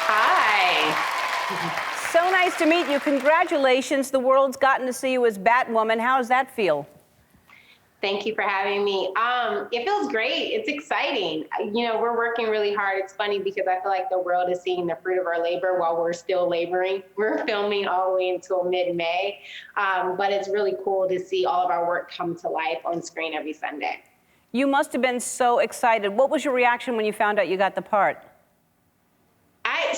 Hi. So nice to meet you. Congratulations. The world's gotten to see you as Batwoman. How does that feel? Thank you for having me. It feels great. It's exciting. You know, we're working really hard. It's funny because I feel like the world is seeing the fruit of our labor while we're still laboring. We're filming all the way until mid-May, but it's really cool to see all of our work come to life on screen every Sunday. You must have been so excited. What was your reaction when you found out you got the part?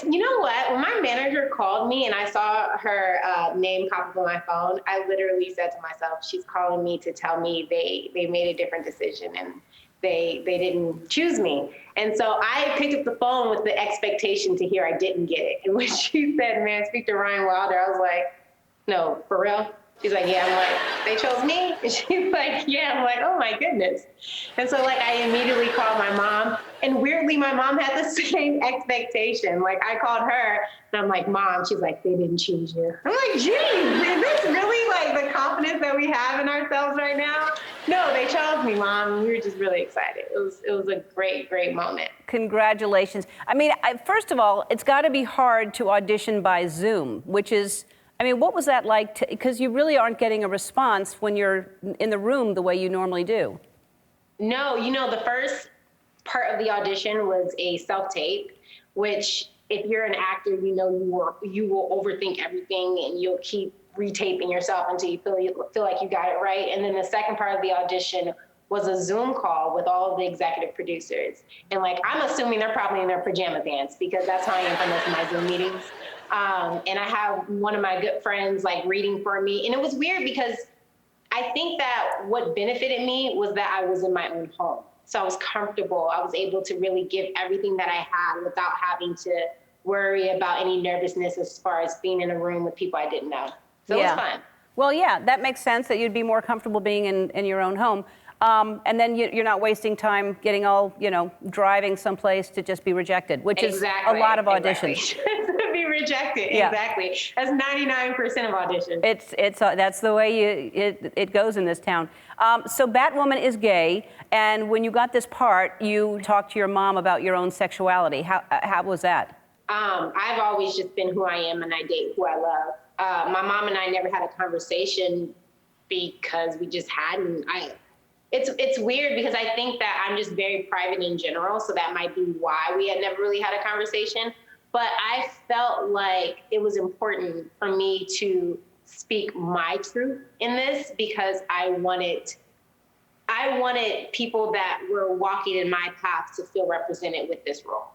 You know what? When my manager called me and I saw her name pop up on my phone, I literally said to myself, she's calling me to tell me they made a different decision and they didn't choose me. And so I picked up the phone with the expectation to hear I didn't get it. And when she said, man, speak to Ryan Wilder, I was like, no, for real? She's like, yeah. I'm like, they chose me? And she's like, yeah. I'm like, oh my goodness. And so like I immediately called my mom, and weirdly my mom had the same expectation. Like I called her and I'm like, Mom, she's like, they didn't choose you. I'm like, geez, is this really like the confidence that we have in ourselves right now? No, they chose me, Mom. We were just really excited. It was a great, great moment. Congratulations. I mean, first of all, it's got to be hard to audition by Zoom, which is, I mean, what was that like? Because you really aren't getting a response when you're in the room the way you normally do. No, you know, the first part of the audition was a self-tape, which if you're an actor, you know you will overthink everything and you'll keep retaping yourself until you feel like you got it right. And then the second part of the audition was a Zoom call with all of the executive producers. And like, I'm assuming they're probably in their pajama pants because that's how I am for most of my Zoom meetings. And I have one of my good friends like reading for me. And it was weird because I think that what benefited me was that I was in my own home. So I was comfortable. I was able to really give everything that I had without having to worry about any nervousness as far as being in a room with people I didn't know. So it was fun. Well, yeah, that makes sense that you'd be more comfortable being in your own home. And then you're not wasting time getting all, you know, driving someplace to just be rejected, which is a lot of auditions. Exactly. To be rejected, exactly. That's 99% of auditions. That's the way it goes in this town. So Batwoman is gay, and when you got this part, you talked to your mom about your own sexuality. How was that? I've always just been who I am, and I date who I love. My mom and I never had a conversation because we just hadn't. It's weird because I think that I'm just very private in general, so that might be why we had never really had a conversation. But I felt like it was important for me to speak my truth in this because I wanted people that were walking in my path to feel represented with this role.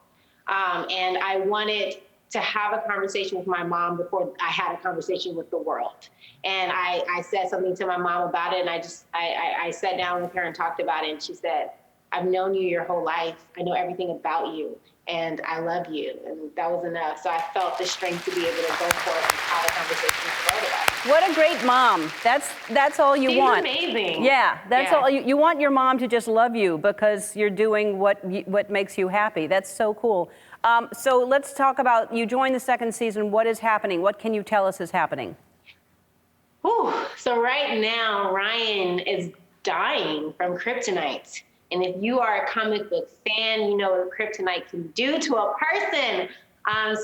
And I wanted to have a conversation with my mom before I had a conversation with the world. And I said something to my mom about it, and I sat down with her and talked about it, and she said, I've known you your whole life. I know everything about you, and I love you. And that was enough. So I felt the strength to be able to go forth and have a conversation with the world about it. What a great mom. That's all you want. She's amazing. Yeah, that's all. You want your mom to just love you because you're doing what makes you happy. That's so cool. So let's talk about, you joined the second season. What is happening? What can you tell us is happening? Ooh, so right now, Ryan is dying from kryptonite. And if you are a comic book fan, you know what kryptonite can do to a person.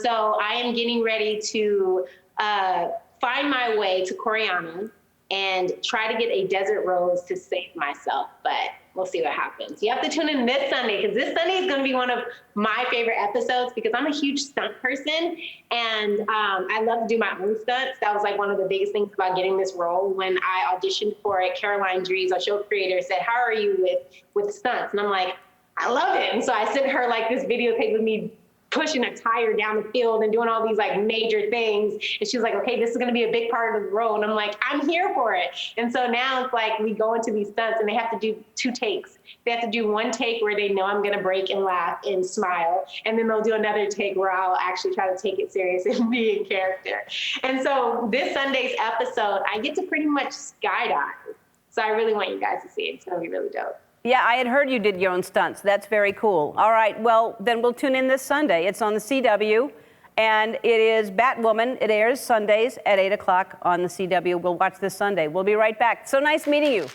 So I am getting ready to find my way to Coriana and try to get a desert rose to save myself, but we'll see what happens. You have to tune in this Sunday, because this Sunday is going to be one of my favorite episodes because I'm a huge stunt person, and I love to do my own stunts. That was like one of the biggest things about getting this role. When I auditioned for it, Caroline Dries, our show creator, said, how are you with stunts? And I'm like, I love it. And so I sent her like this videotape of me pushing a tire down the field and doing all these like major things. And she was like, okay, this is gonna be a big part of the role. And I'm like, I'm here for it. And so now it's like we go into these stunts and they have to do 2 takes. They have to do 1 take where they know I'm gonna break and laugh and smile. And then they'll do another take where I'll actually try to take it serious and be in character. And so this Sunday's episode, I get to pretty much skydive. So I really want you guys to see it. It's gonna be really dope. Yeah, I had heard you did your own stunts. That's very cool. All right, well, then we'll tune in this Sunday. It's on the CW, and it is Batwoman. It airs Sundays at 8 o'clock on the CW. We'll watch this Sunday. We'll be right back. So nice meeting you.